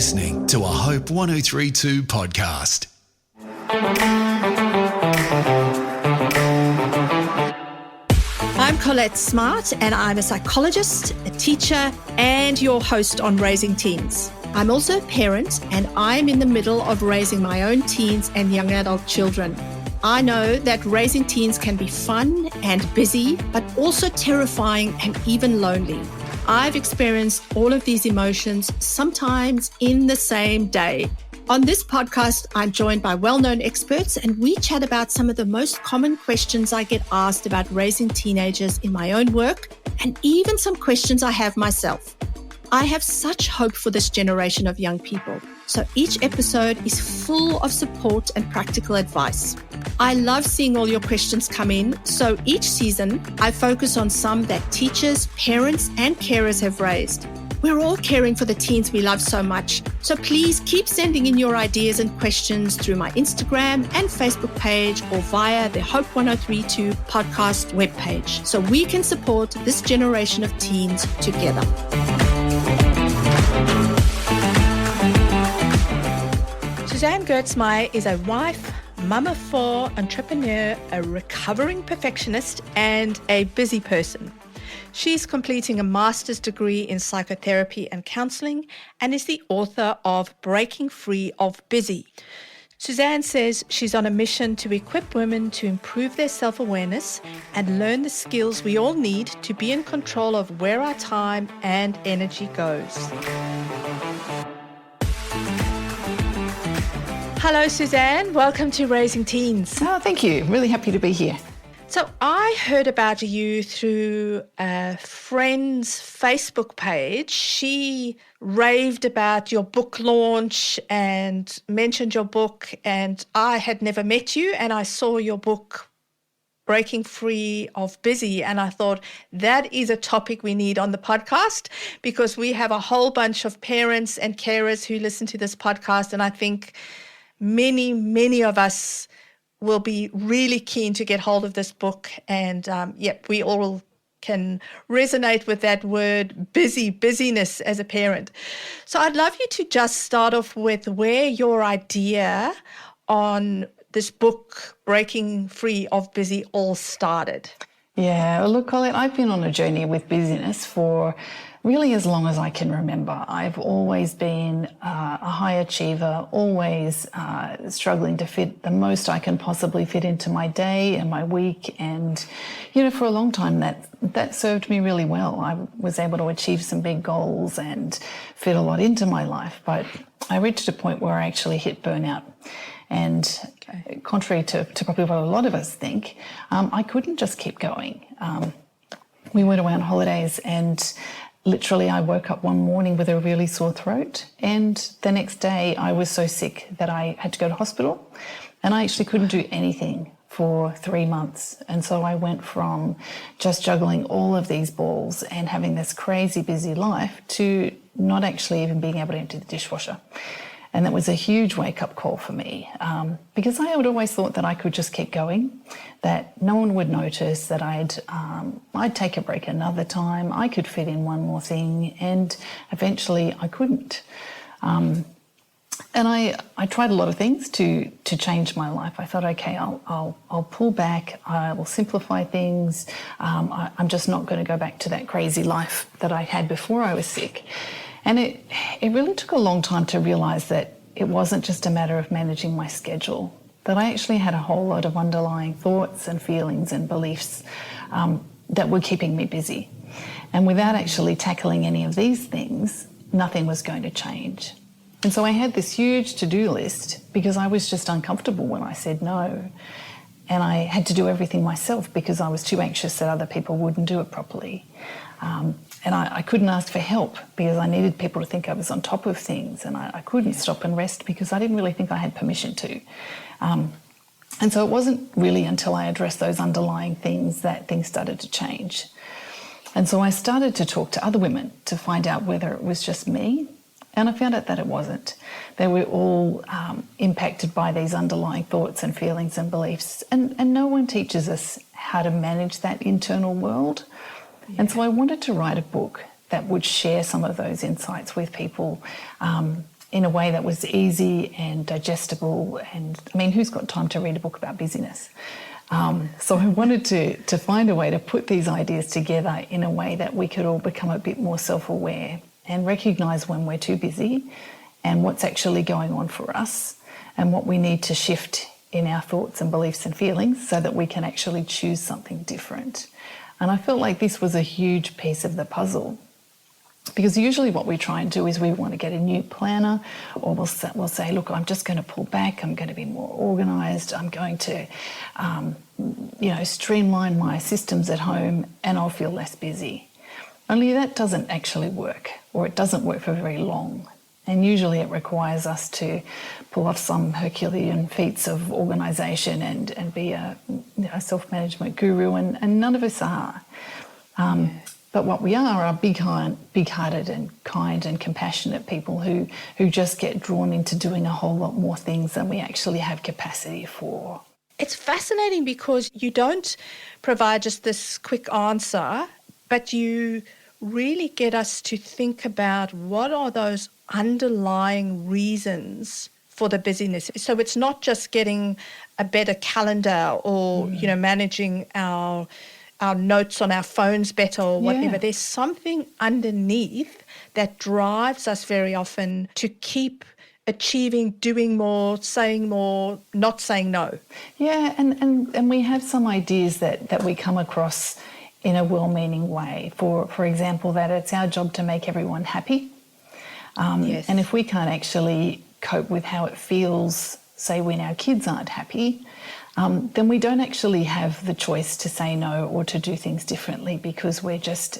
listening to a Hope 1032 podcast. I'm Colette Smart, and I'm a psychologist, a teacher, and your host on Raising Teens. I'm also a parent, and I'm in the middle of raising my own teens and young adult children. I know that raising teens can be fun and busy, but also terrifying and even lonely. I've experienced all of these emotions, sometimes in the same day. On this podcast, I'm joined by well-known experts, and we chat about some of the most common questions I get asked about raising teenagers in my own work, and even some questions I have myself. I have such hope for this generation of young people, so each episode is full of support and practical advice. I love seeing all your questions come in, so each season I focus on some that teachers, parents, and carers have raised. We're all caring for the teens we love so much, so please keep sending in your ideas and questions through my Instagram and Facebook page or via the Hope 1032 podcast webpage, so we can support this generation of teens together. Susanne Gerstmyer is a wife, mum of four, entrepreneur, a recovering perfectionist, and a busy person. She's completing a master's degree in psychotherapy and counselling and is the author of Breaking Free of Busy. Susanne says she's on a mission to equip women to improve their self-awareness and learn the skills we all need to be in control of where our time and energy goes. Hello, Susanne. Welcome to Raising Teens. Oh, thank you. Really happy to be here. So I heard about you through a friend's Facebook page. She raved about your book launch and mentioned your book, and I had never met you, and I saw your book, Breaking Free of Busy, and I thought that is a topic we need on the podcast because we have a whole bunch of parents and carers who listen to this podcast, and I think many of us will be really keen to get hold of this book. And we all can resonate with that word busyness as a parent. So I'd love you to just start off with where your idea on this book, Breaking Free of Busy, all started. Yeah, well, look, Colette, I've been on a journey with busyness for really as long as I can remember. I've always been a high achiever, always struggling to fit the most I can possibly fit into my day and my week. And, for a long time that served me really well. I was able to achieve some big goals and fit a lot into my life. But I reached a point where I actually hit burnout. And contrary to probably what a lot of us think, I couldn't just keep going. We went away on holidays and literally I woke up one morning with a really sore throat, and the next day I was so sick that I had to go to hospital, and I actually couldn't do anything for 3 months. And so I went from just juggling all of these balls and having this crazy busy life to not actually even being able to empty the dishwasher. And that was a huge wake-up call for me because I had always thought that I could just keep going, that no one would notice, that I'd take a break another time, I could fit in one more thing, and eventually I couldn't. And I tried a lot of things to change my life. I thought, okay, I'll pull back, I will simplify things. I'm just not going to go back to that crazy life that I had before I was sick. And it really took a long time to realise that it wasn't just a matter of managing my schedule, that I actually had a whole lot of underlying thoughts and feelings and beliefs that were keeping me busy. And without actually tackling any of these things, nothing was going to change. And so I had this huge to-do list because I was just uncomfortable when I said no. And I had to do everything myself because I was too anxious that other people wouldn't do it properly. And I couldn't ask for help because I needed people to think I was on top of things, and I couldn't stop and rest because I didn't really think I had permission to. And so it wasn't really until I addressed those underlying things that things started to change. And so I started to talk to other women to find out whether it was just me, and I found out that it wasn't. They were all impacted by these underlying thoughts and feelings and beliefs, and no one teaches us how to manage that internal world. Yeah. And so I wanted to write a book that would share some of those insights with people in a way that was easy and digestible. And I mean, who's got time to read a book about busyness? So I wanted to find a way to put these ideas together in a way that we could all become a bit more self-aware and recognise when we're too busy and what's actually going on for us and what we need to shift in our thoughts and beliefs and feelings so that we can actually choose something different. And I felt like this was a huge piece of the puzzle. Because usually what we try and do is we want to get a new planner, or we'll say, look, I'm just going to pull back, I'm going to be more organised, I'm going to, streamline my systems at home and I'll feel less busy. Only that doesn't actually work, or it doesn't work for very long. And usually it requires us to pull off some Herculean feats of organisation and be a self-management guru, and none of us are. But what we are big-hearted and kind and compassionate people who just get drawn into doing a whole lot more things than we actually have capacity for. It's fascinating because you don't provide just this quick answer, but you really get us to think about what are those underlying reasons for the busyness. So it's not just getting a better calendar or, managing our notes on our phones better or whatever. Yeah. There's something underneath that drives us very often to keep achieving, doing more, saying more, not saying no. Yeah, and we have some ideas that we come across in a well-meaning way. For example, that it's our job to make everyone happy. Yes. And if we can't actually cope with how it feels, say, when our kids aren't happy, then we don't actually have the choice to say no or to do things differently because we're just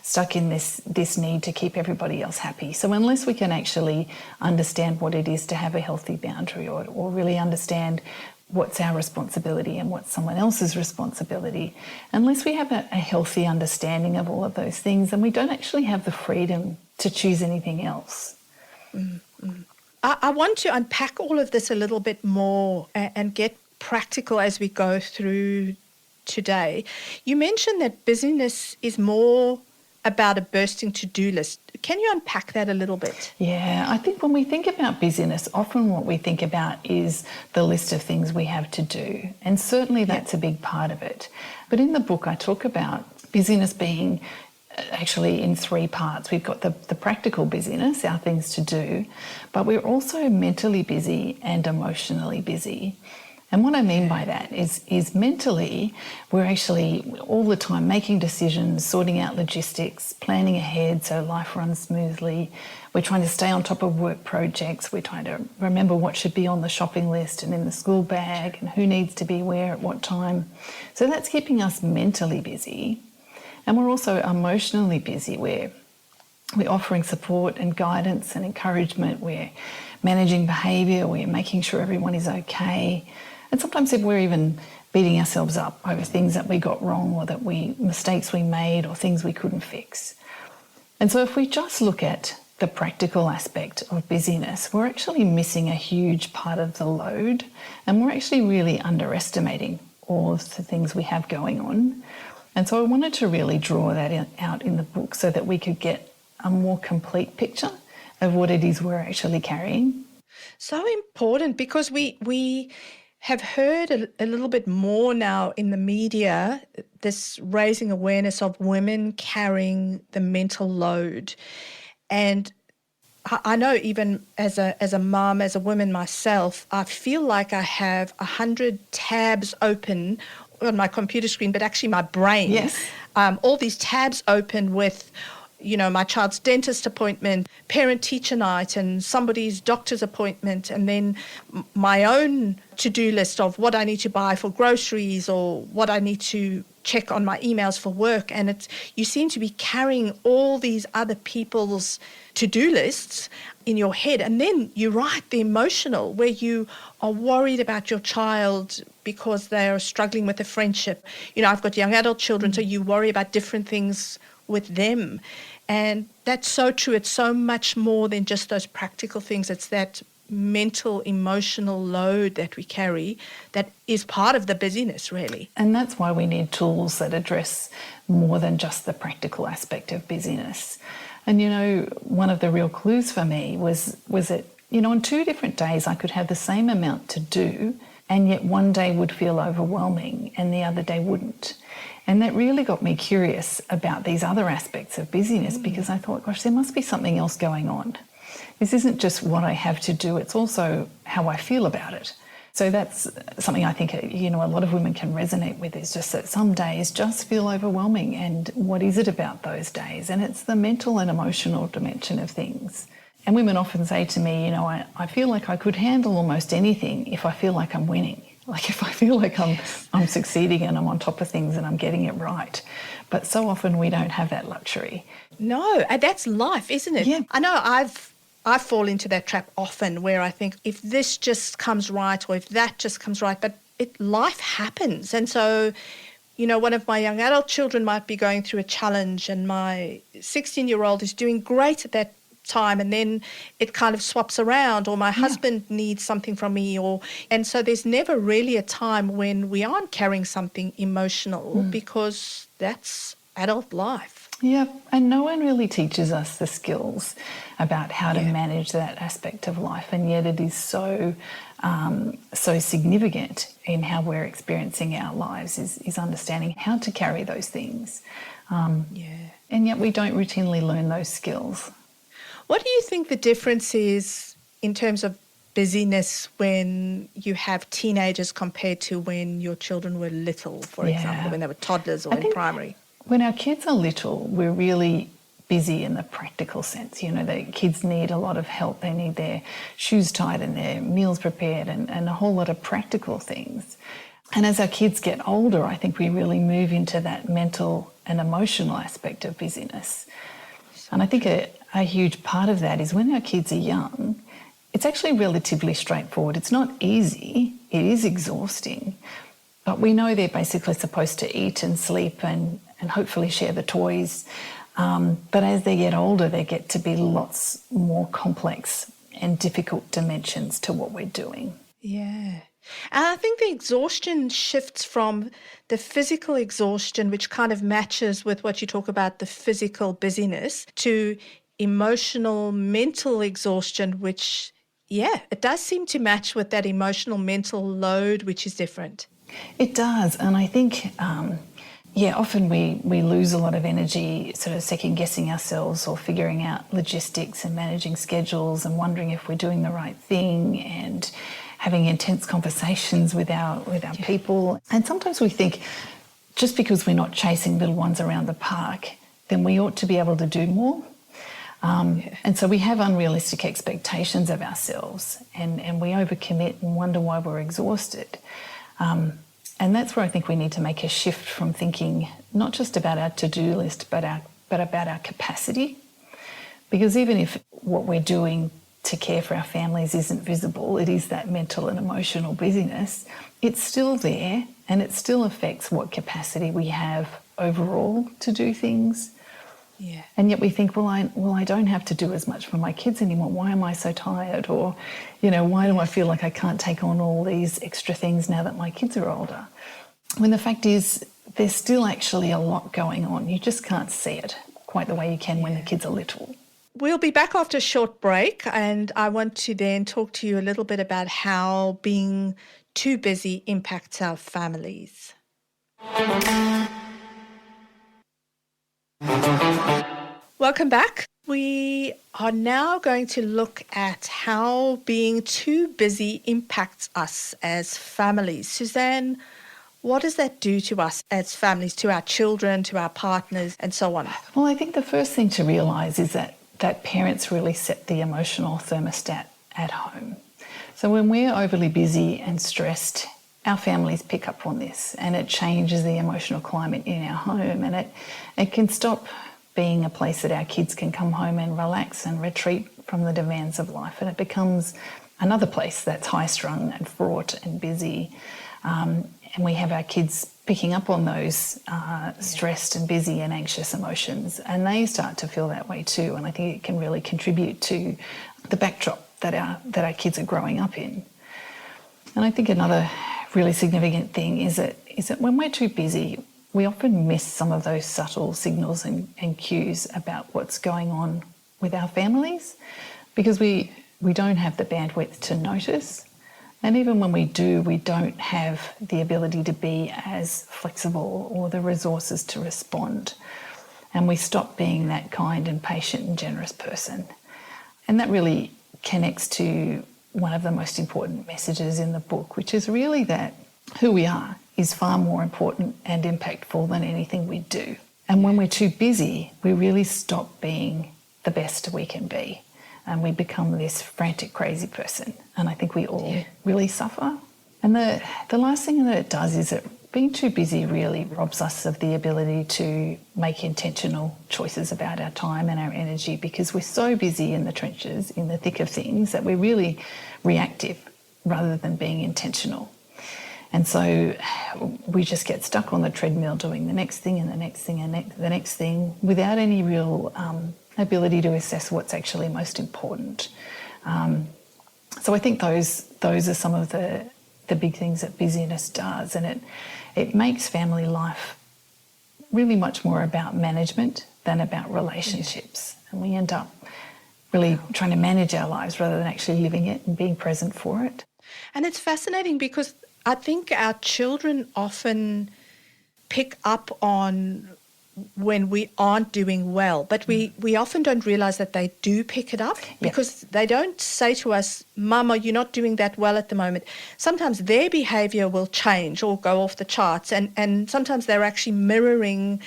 stuck in this need to keep everybody else happy. So unless we can actually understand what it is to have a healthy boundary or really understand what's our responsibility and what's someone else's responsibility, unless we have a healthy understanding of all of those things, then we don't actually have the freedom to choose anything else. Mm-hmm. I want to unpack all of this a little bit more and get practical as we go through today. You mentioned that busyness is more about a bursting to-do list. Can you unpack that a little bit? Yeah, I think when we think about busyness, often what we think about is the list of things we have to do. And certainly that's a big part of it. But in the book, I talk about busyness being actually in three parts. We've got the practical busyness, our things to do, but we're also mentally busy and emotionally busy. And what I mean by that is mentally, we're actually all the time making decisions, sorting out logistics, planning ahead so life runs smoothly. We're trying to stay on top of work projects. We're trying to remember what should be on the shopping list and in the school bag and who needs to be where at what time. So that's keeping us mentally busy. And we're also emotionally busy. We're offering support and guidance and encouragement. We're managing behaviour. We're making sure everyone is okay. And sometimes we're even beating ourselves up over things that we got wrong or mistakes we made or things we couldn't fix. And so if we just look at the practical aspect of busyness, we're actually missing a huge part of the load, and we're actually really underestimating all of the things we have going on. And so I wanted to really draw that out in the book so that we could get a more complete picture of what it is we're actually carrying. So important, because we have heard a little bit more now in the media, this raising awareness of women carrying the mental load. And I know even as a mum, as a woman myself, I feel like I have 100 tabs open on my computer screen, but actually my brain. Yes. All these tabs open with, my child's dentist appointment, parent-teacher night, and somebody's doctor's appointment, and then my own to-do list of what I need to buy for groceries or what I need to check on my emails for work. And you seem to be carrying all these other people's to-do lists in your head. And then you're right, the emotional, where you are worried about your child because they are struggling with a friendship. I've got young adult children, so you worry about different things with them. And that's so true. It's so much more than just those practical things. It's that mental, emotional load that we carry that is part of the busyness, really. And that's why we need tools that address more than just the practical aspect of busyness. And, one of the real clues for me was that, on 2 different days I could have the same amount to do, and yet one day would feel overwhelming and the other day wouldn't. And that really got me curious about these other aspects of busyness, because I thought, gosh, there must be something else going on. This isn't just what I have to do, it's also how I feel about it. So that's something I think, a lot of women can resonate with, is just that some days just feel overwhelming. And what is it about those days? And it's the mental and emotional dimension of things. And women often say to me, I feel like I could handle almost anything if I feel like I'm winning. Like if I feel like I'm succeeding and I'm on top of things and I'm getting it right. But so often we don't have that luxury. No, and that's life, isn't it? Yeah. I know I fall into that trap often, where I think if this just comes right or if that just comes right, but life happens. And so, one of my young adult children might be going through a challenge, and my 16-year-old is doing great at that time, and then it kind of swaps around, or my husband needs something from me, and so there's never really a time when we aren't carrying something emotional, because that's adult life. Yeah, and no one really teaches us the skills about how to manage that aspect of life, and yet it is so significant in how we're experiencing our lives, is understanding how to carry those things. And yet we don't routinely learn those skills. What do you think the difference is in terms of busyness when you have teenagers compared to when your children were little, for example, when they were toddlers or in primary? When our kids are little, we're really busy in the practical sense. The kids need a lot of help. They need their shoes tied and their meals prepared and a whole lot of practical things. And as our kids get older, I think we really move into that mental and emotional aspect of busyness. And I think a huge part of that is when our kids are young, it's actually relatively straightforward. It's not easy. It is exhausting. But we know they're basically supposed to eat and sleep and hopefully share the toys. But as they get older, they get to be lots more complex and difficult dimensions to what we're doing. Yeah. And I think the exhaustion shifts from the physical exhaustion, which kind of matches with what you talk about, the physical busyness, to emotional, mental exhaustion, which, it does seem to match with that emotional, mental load, which is different. It does. And I think, often we lose a lot of energy sort of second-guessing ourselves or figuring out logistics and managing schedules and wondering if we're doing the right thing and having intense conversations with our people. And sometimes we think just because we're not chasing little ones around the park, then we ought to be able to do more. And so we have unrealistic expectations of ourselves, and we overcommit and wonder why we're exhausted. And that's where I think we need to make a shift from thinking not just about our to-do list, but about our capacity. Because even if what we're doing to care for our families isn't visible, it is that mental and emotional busyness, it's still there, and it still affects what capacity we have overall to do things. Yeah. And yet we think, I don't have to do as much for my kids anymore. Why am I so tired? Or, why do I feel like I can't take on all these extra things now that my kids are older? When the fact is, there's still actually a lot going on. You just can't see it quite the way you can when the kids are little. We'll be back after a short break, and I want to then talk to you a little bit about how being too busy impacts our families. Welcome back. We are now going to look at how being too busy impacts us as families. Susanne, what does that do to us as families, to our children, to our partners, and so on? Well, I think the first thing to realise is that parents really set the emotional thermostat at home. So when we're overly busy and stressed, our families pick up on this, and it changes the emotional climate in our home, and it can stop being a place that our kids can come home and relax and retreat from the demands of life, and it becomes another place that's high-strung and fraught and busy. And we have our kids picking up on those stressed and busy and anxious emotions, and they start to feel that way too. And I think it can really contribute to the backdrop that our kids are growing up in. And I think another really significant thing is that when we're too busy, we often miss some of those subtle signals and cues about what's going on with our families because we don't have the bandwidth to notice. And even when we do, we don't have the ability to be as flexible or the resources to respond. And we stop being that kind and patient and generous person. And that really connects to one of the most important messages in the book, which is really that who we are is far more important and impactful than anything we do. And when we're too busy, we really stop being the best we can be. And we become this frantic, crazy person. And I think we all really suffer. And the last thing that it does is that being too busy really robs us of the ability to make intentional choices about our time and our energy because we're so busy in the trenches, in the thick of things, that we're really reactive rather than being intentional. And so we just get stuck on the treadmill doing the next thing and the next thing and the next thing without any real ability to assess what's actually most important. So I think those are some of the big things that busyness does, and it makes family life really much more about management than about relationships. And we end up really trying to manage our lives rather than actually living it and being present for it. And it's fascinating because I think our children often pick up on when we aren't doing well, but we often don't realise that they do pick it up because they don't say to us, Mama, you're not doing that well at the moment. Sometimes their behaviour will change or go off the charts, and sometimes they're actually mirroring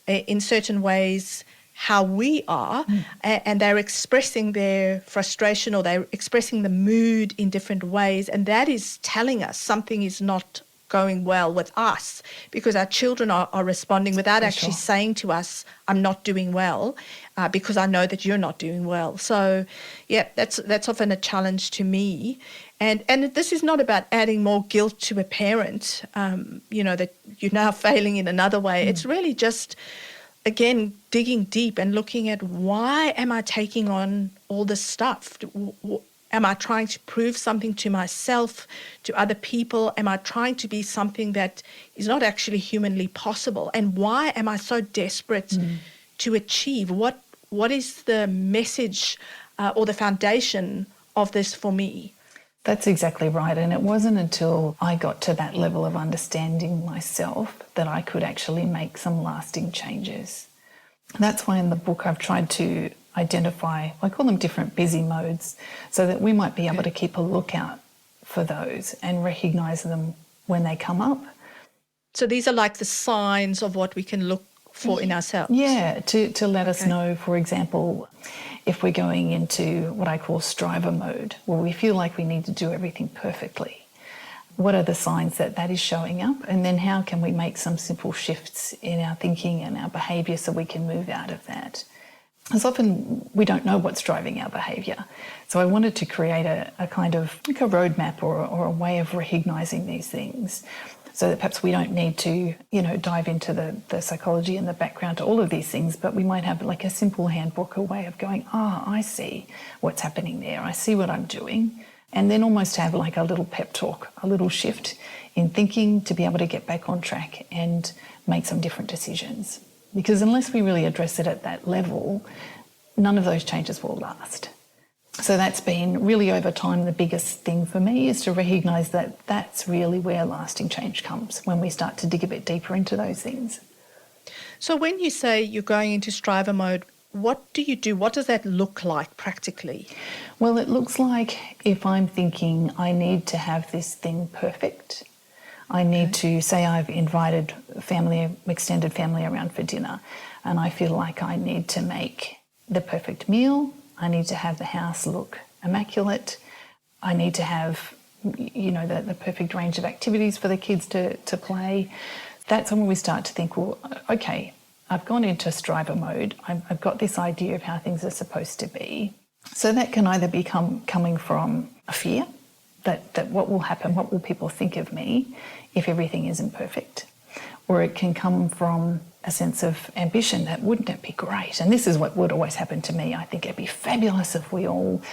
in certain ways how we are, and they're expressing their frustration or they're expressing the mood in different ways, and that is telling us something is not going well with us because our children are responding without actually saying to us, I'm not doing well because I know that you're not doing well. So, that's often a challenge to me. And this is not about adding more guilt to a parent, that you're now failing in another way. It's really just, again, digging deep and looking at why am I taking on all this stuff? Am I trying to prove something to myself, to other people? Am I trying to be something that is not actually humanly possible? And why am I so desperate to achieve? What is the message or the foundation of this for me? That's exactly right. And it wasn't until I got to that level of understanding myself that I could actually make some lasting changes. That's why in the book I've tried to identify, I call them different busy modes, so that we might be able to keep a lookout for those and recognise them when they come up. So these are like the signs of what we can look for in ourselves. Yeah, to let us know, for example, if we're going into what I call striver mode, where we feel like we need to do everything perfectly. What are the signs that is showing up? And then how can we make some simple shifts in our thinking and our behaviour so we can move out of that? Because often we don't know what's driving our behaviour. So I wanted to create a kind of like a roadmap or a way of recognising these things so that perhaps we don't need to, dive into the psychology and the background to all of these things, but we might have like a simple handbook, a way of going, I see what's happening there. I see what I'm doing. And then almost have like a little pep talk, a little shift in thinking to be able to get back on track and make some different decisions. Because unless we really address it at that level, none of those changes will last. So that's been really over time the biggest thing for me, is to recognise that that's really where lasting change comes, when we start to dig a bit deeper into those things. So when you say you're going into striver mode, what do you do? What does that look like practically? Well, it looks like if I'm thinking I need to have this thing perfect, I need to, say I've invited extended family around for dinner, and I feel like I need to make the perfect meal. I need to have the house look immaculate. I need to have, the perfect range of activities for the kids to play. That's when we start to think, well, okay, I've gone into striver mode. I've got this idea of how things are supposed to be. So that can either be coming from a fear that what will happen, what will people think of me if everything isn't perfect? Or it can come from a sense of ambition that wouldn't it be great? And this is what would always happen to me. I think it'd be fabulous if we all,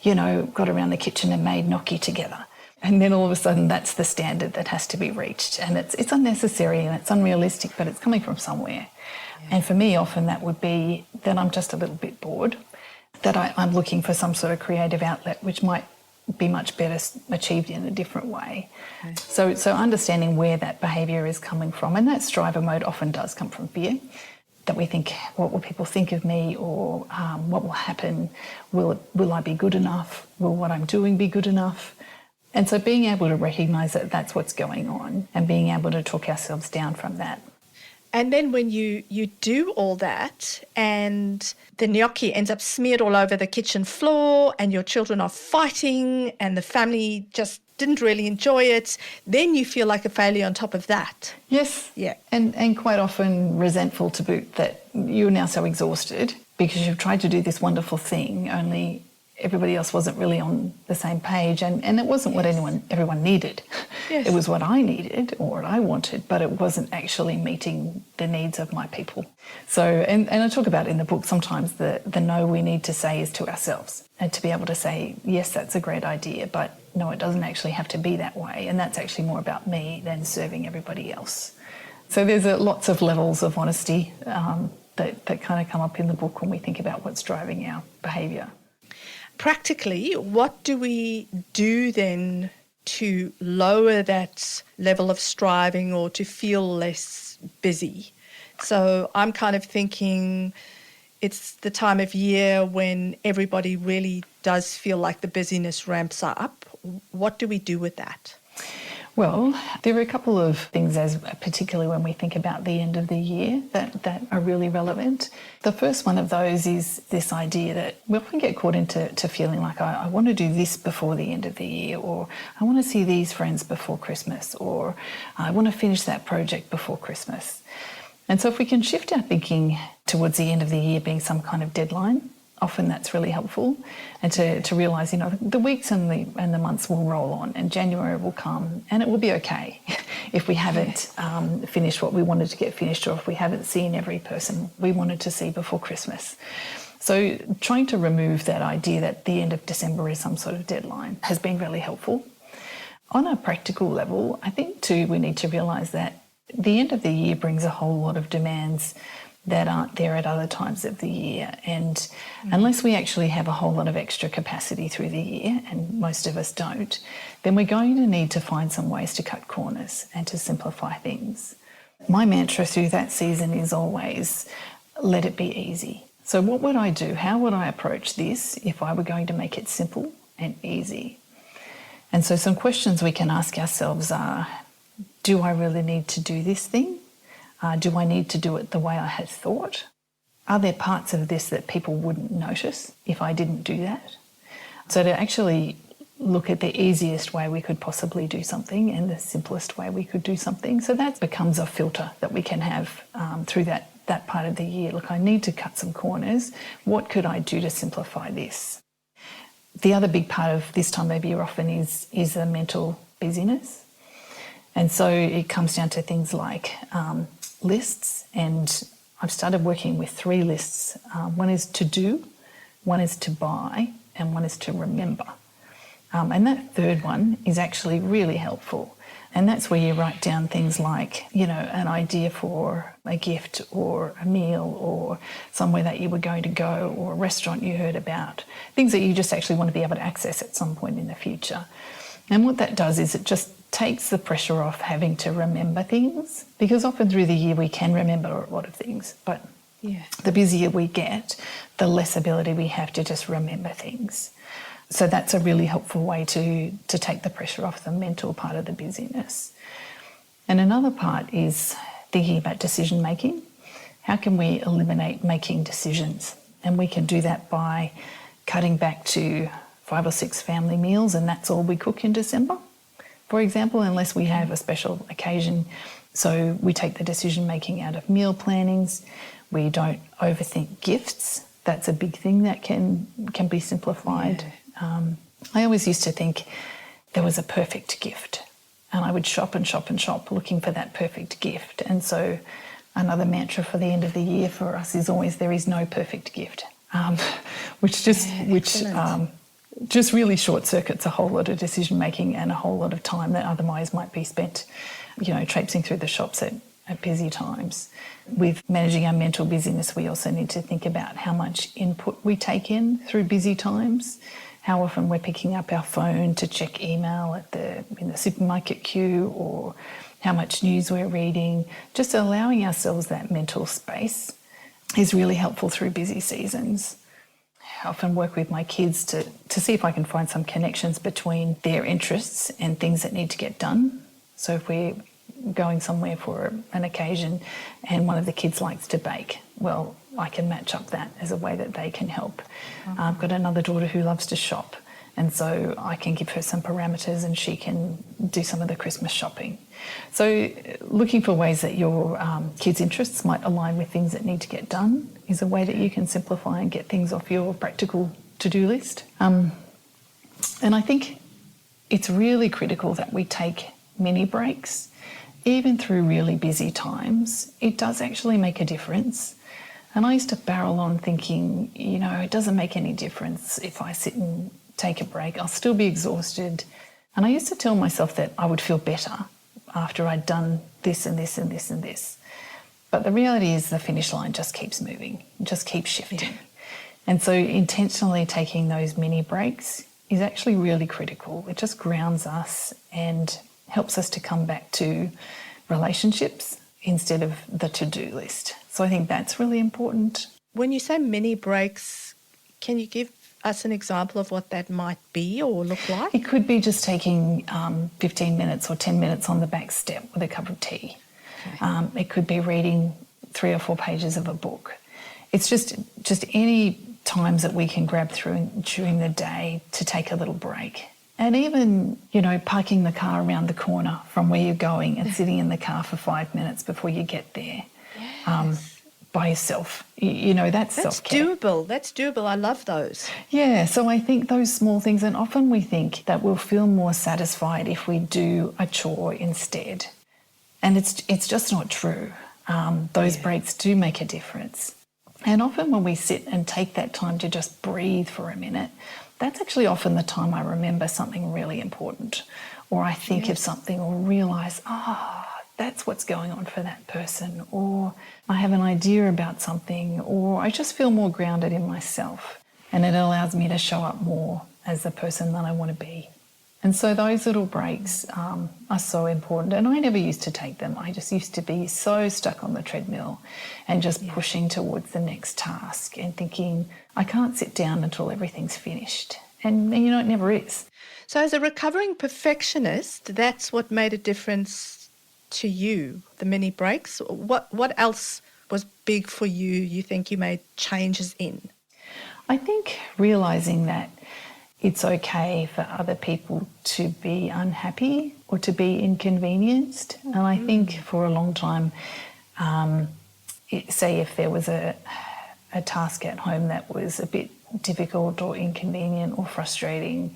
got around the kitchen and made gnocchi together. And then all of a sudden that's the standard that has to be reached. And it's unnecessary and it's unrealistic, but it's coming from somewhere. Yeah. And for me, often that would be that I'm just a little bit bored, that I'm looking for some sort of creative outlet which might be much better achieved in a different way. Okay. So understanding where that behaviour is coming from, and that striver mode often does come from fear, that we think, what will people think of me, or what will happen? Will I be good enough? Will what I'm doing be good enough? And so being able to recognise that that's what's going on and being able to talk ourselves down from that. And then when you do all that and the gnocchi ends up smeared all over the kitchen floor and your children are fighting and the family just didn't really enjoy it, then you feel like a failure on top of that. Yes. Yeah. And quite often resentful to boot, that you're now so exhausted because you've tried to do this wonderful thing, only everybody else wasn't really on the same page, and it wasn't what everyone needed. Yes. It was what I needed or what I wanted, but it wasn't actually meeting the needs of my people. So, and I talk about in the book sometimes the no we need to say is to ourselves, and to be able to say, yes, that's a great idea, but no, it doesn't actually have to be that way, and that's actually more about me than serving everybody else. So there's lots of levels of honesty that kind of come up in the book when we think about what's driving our behaviour. Practically, what do we do then to lower that level of striving or to feel less busy? So I'm kind of thinking it's the time of year when everybody really does feel like the busyness ramps up. What do we do with that? Well, there are a couple of things, particularly when we think about the end of the year, that are really relevant. The first one of those is this idea that we often get caught into feeling like I want to do this before the end of the year, or I want to see these friends before Christmas, or I want to finish that project before Christmas. And so if we can shift our thinking towards the end of the year being some kind of deadline, often that's really helpful, and to realise, the weeks and the months will roll on, and January will come, and it will be okay if we haven't finished what we wanted to get finished, or if we haven't seen every person we wanted to see before Christmas. So trying to remove that idea that the end of December is some sort of deadline has been really helpful. On a practical level, I think too we need to realise that the end of the year brings a whole lot of demands that aren't there at other times of the year. And unless we actually have a whole lot of extra capacity through the year, and most of us don't, then we're going to need to find some ways to cut corners and to simplify things. My mantra through that season is always, let it be easy. So what would I do? How would I approach this if I were going to make it simple and easy? And so some questions we can ask ourselves are, do I really need to do this thing? Do I need to do it the way I had thought? Are there parts of this that people wouldn't notice if I didn't do that? So to actually look at the easiest way we could possibly do something and the simplest way we could do something. So that becomes a filter that we can have through that part of the year. Look, I need to cut some corners. What could I do to simplify this? The other big part of this time of year often is the mental busyness. And so it comes down to things like lists, and I've started working with 3 lists. One is to do, one is to buy, and one is to remember. And that third one is actually really helpful. And that's where you write down things like, an idea for a gift or a meal or somewhere that you were going to go or a restaurant you heard about, things that you just actually want to be able to access at some point in the future. And what that does is it just takes the pressure off having to remember things, because often through the year we can remember a lot of things, but the busier we get, the less ability we have to just remember things. So that's a really helpful way to take the pressure off the mental part of the busyness. And another part is thinking about decision making. How can we eliminate making decisions? And we can do that by cutting back to 5 or 6 family meals, and that's all we cook in December, for example, unless we have a special occasion. So we take the decision making out of meal plannings. We don't overthink gifts. That's a big thing that can be simplified. I always used to think there was a perfect gift, and I would shop and shop and shop looking for that perfect gift. And so another mantra for the end of the year for us is always, there is no perfect gift, which just really short circuits a whole lot of decision making and a whole lot of time that otherwise might be spent, traipsing through the shops at busy times. With managing our mental busyness, we also need to think about how much input we take in through busy times, how often we're picking up our phone to check email in the supermarket queue, or how much news we're reading. Just allowing ourselves that mental space is really helpful through busy seasons. I often work with my kids to see if I can find some connections between their interests and things that need to get done. So if we're going somewhere for an occasion and one of the kids likes to bake, well, I can match up that as a way that they can help. I've got another daughter who loves to shop, and so I can give her some parameters and she can do some of the Christmas shopping. So looking for ways that your kids' interests might align with things that need to get done is a way that you can simplify and get things off your practical to-do list. And I think it's really critical that we take mini breaks. Even through really busy times, it does actually make a difference. And I used to barrel on thinking, it doesn't make any difference if I sit and take a break. I'll still be exhausted. And I used to tell myself that I would feel better after I'd done this and this and this and this. But the reality is the finish line just keeps moving, just keeps shifting. Yeah. And so intentionally taking those mini breaks is actually really critical. It just grounds us and helps us to come back to relationships instead of the to-do list. So I think that's really important. When you say mini breaks, can you give us an example of what that might be or look like? It could be just taking 15 minutes or 10 minutes on the back step with a cup of tea. Okay. It could be reading 3 or 4 pages of a book. It's just any times that we can grab through during the day to take a little break. And even, parking the car around the corner from where you're going and sitting in the car for 5 minutes before you get there. Yes. By yourself. That's self-care. That's doable. I love those. Yeah, so I think those small things, and often we think that we'll feel more satisfied if we do a chore instead. And it's just not true. Those breaks do make a difference. And often when we sit and take that time to just breathe for a minute, that's actually often the time I remember something really important, or I think of something or realise, that's what's going on for that person, or I have an idea about something, or I just feel more grounded in myself, and it allows me to show up more as the person that I want to be. And so those little breaks are so important, and I never used to take them. I just used to be so stuck on the treadmill and just pushing towards the next task and thinking, I can't sit down until everything's finished. And it never is. So as a recovering perfectionist, that's what made a difference to you, the mini breaks. What else was big for you, you think you made changes in? I think realising that it's okay for other people to be unhappy or to be inconvenienced. And I think for a long time, say if there was a task at home that was a bit difficult or inconvenient or frustrating,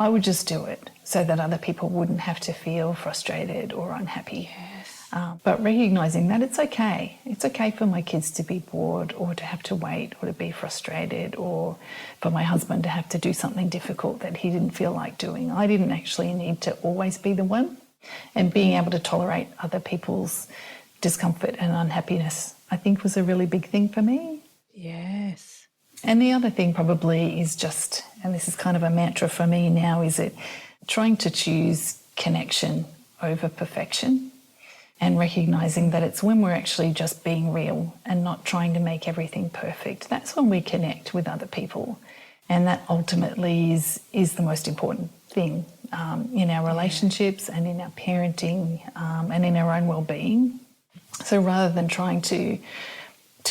I would just do it so that other people wouldn't have to feel frustrated or unhappy. Yes. But recognising that it's okay. It's okay for my kids to be bored or to have to wait or to be frustrated, or for my husband to have to do something difficult that he didn't feel like doing. I didn't actually need to always be the one. And being able to tolerate other people's discomfort and unhappiness, I think, was a really big thing for me. Yes. And the other thing probably is just, and this is kind of a mantra for me now, is it trying to choose connection over perfection, and recognising that it's when we're actually just being real and not trying to make everything perfect. That's when we connect with other people. And that ultimately is the most important thing in our relationships and in our parenting and in our own well-being. So rather than trying to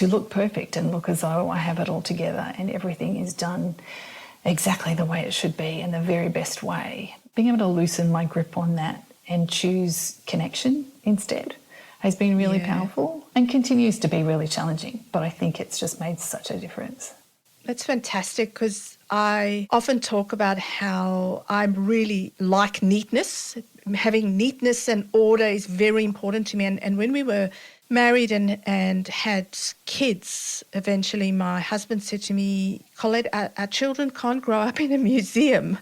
look perfect and look as though I have it all together and everything is done exactly the way it should be in the very best way, being able to loosen my grip on that and choose connection instead has been really powerful and continues to be really challenging. But I think it's just made such a difference. That's fantastic, because I often talk about how I really like neatness. Having neatness and order is very important to me. And when we were married and had kids, eventually my husband said to me, Colette, our children can't grow up in a museum.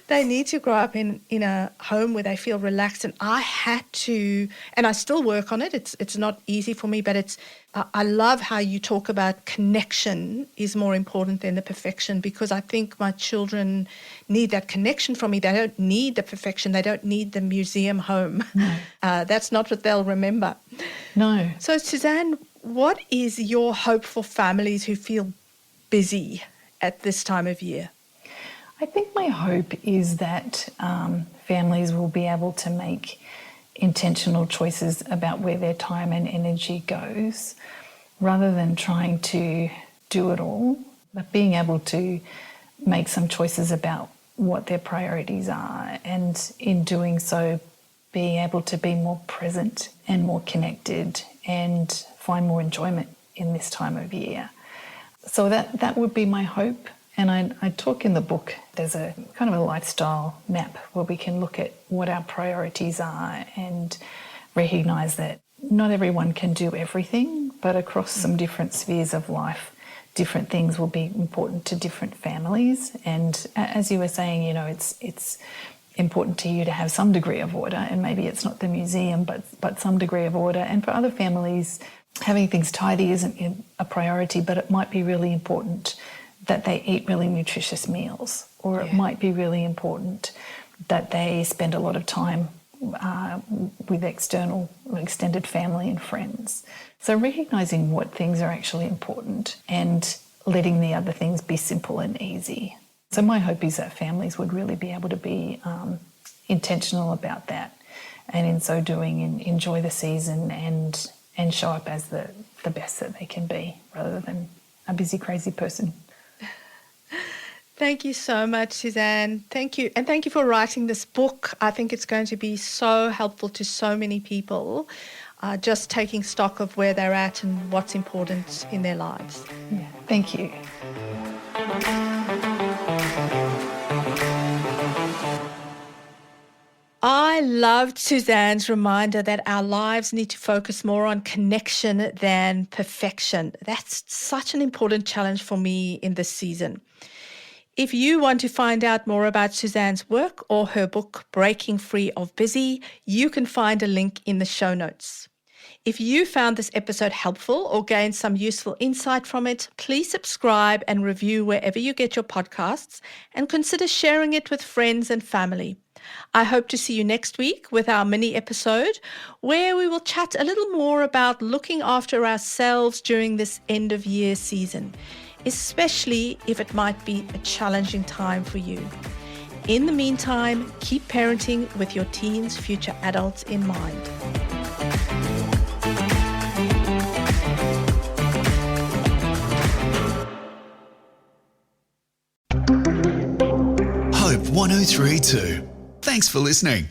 They need to grow up in a home where they feel relaxed. And I had to, and I still work on it. It's not easy for me, but I love how you talk about connection is more important than the perfection, because I think my children need that connection from me. They don't need the perfection. They don't need the museum home. No. That's not what they'll remember. No. So, Susanne, what is your hope for families who feel busy at this time of year? I think my hope is that families will be able to make intentional choices about where their time and energy goes, rather than trying to do it all, but being able to make some choices about what their priorities are, and in doing so, being able to be more present and more connected and find more enjoyment in this time of year. So that would be my hope. And I talk in the book, there's a kind of a lifestyle map where we can look at what our priorities are and recognise that not everyone can do everything, but across some different spheres of life, different things will be important to different families. And as you were saying, you know, it's important to you to have some degree of order, and maybe it's not the museum, but some degree of order. And for other families, having things tidy isn't a priority, but it might be really important that they eat really nutritious meals, or it might be really important that they spend a lot of time with extended family and friends. So recognising what things are actually important and letting the other things be simple and easy. So my hope is that families would really be able to be intentional about that, and in so doing enjoy the season and show up as the best that they can be, rather than a busy, crazy person. Thank you so much, Susanne. Thank you. And thank you for writing this book. I think it's going to be so helpful to so many people, just taking stock of where they're at and what's important in their lives. Yeah, thank you. I loved Suzanne's reminder that our lives need to focus more on connection than perfection. That's such an important challenge for me in this season. If you want to find out more about Suzanne's work or her book, Breaking Free of Busy, you can find a link in the show notes. If you found this episode helpful or gained some useful insight from it, please subscribe and review wherever you get your podcasts, and consider sharing it with friends and family. I hope to see you next week with our mini episode, where we will chat a little more about looking after ourselves during this end of year season, especially if it might be a challenging time for you. In the meantime, keep parenting with your teens' future adults in mind. Hope 1032. Thanks for listening.